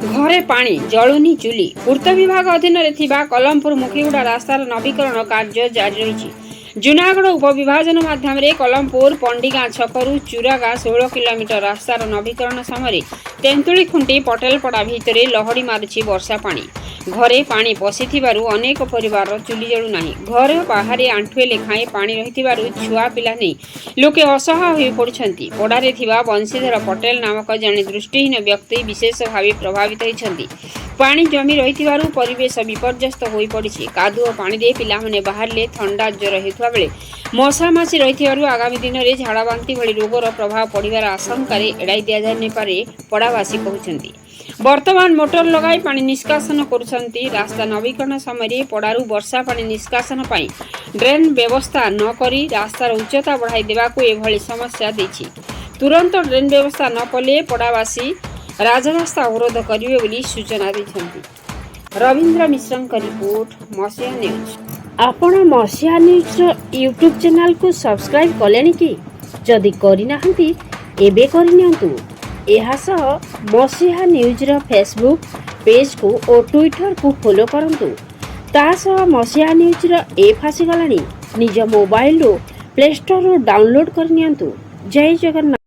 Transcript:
घरे पानी जलुनी चुली पूर्त विभाग अधीन कलमपुर मुखीगुड़ा रास्तार नवीकरण कार्य जारी रही। जूनागढ़ उपविभाजन माध्यम कलमपुर पंडिगा छकरू चूरागा 16 किलोमीटर रास्तार नवीकरण समय तेंतुली खुंटी पटेलपड़ा भितर लहड़ी मारुछि वर्षा पानी। घरे पानी पशि अनेक परिवार चुली जलु नाही। घर बाहर आंठुए लेखाएं पानी रही छुआ पिला नहीं लोके असहाय हो पड़छंती। पड़ारे थिबा बंशीधर पटेल नामक जने दृष्टिहीन व्यक्ति विशेष भाव प्रभावित होइछंती। पानी जमी रही परिवेश विपर्यस्त हो पड़ी। कादुओ पानी दे पिला माने बाहरले थंडा ज्वर हेतुवा बेले मशा मासी रही आगामी दिन में झाड़ाबांति भली रोगर प्रभाव पड़ार आशंका एड़ाई दि जाई पारे पड़ावासी कहते। वर्तमान मोटर लगाई पानी निष्कासन करुछंती। रास्ता नवीकरण समय पड़ारू वर्षा पानी निष्कासन पाई ड्रेन व्यवस्था न करी रास्तार उच्चता बढ़ाई देवाकू एभली समस्या देछि। तुरंत ड्रेन व्यवस्था न कले पड़ावासी राजरास्ता अवरोध करिवे बोली सूचना दैछंती। रवींद्र मिश्रଙ୍କ रिपोर्ट मसिया न्यूज। आपण मसिया न्यूज यूट्यूब चैनल को सब्सक्राइब कलेनी कि जदि करिनाहंती एबे करिनियंतु। एहा सह मसिया न्यूज रो फेसबुक पेज को और ट्विटर को फॉलो करंतु। ता सह मसिया न्यूज रो ऐप आसी गलानी। निज मोबाइल रो प्ले स्टोर रो डाउनलोड करनियंतु। जय जगन्नाथ।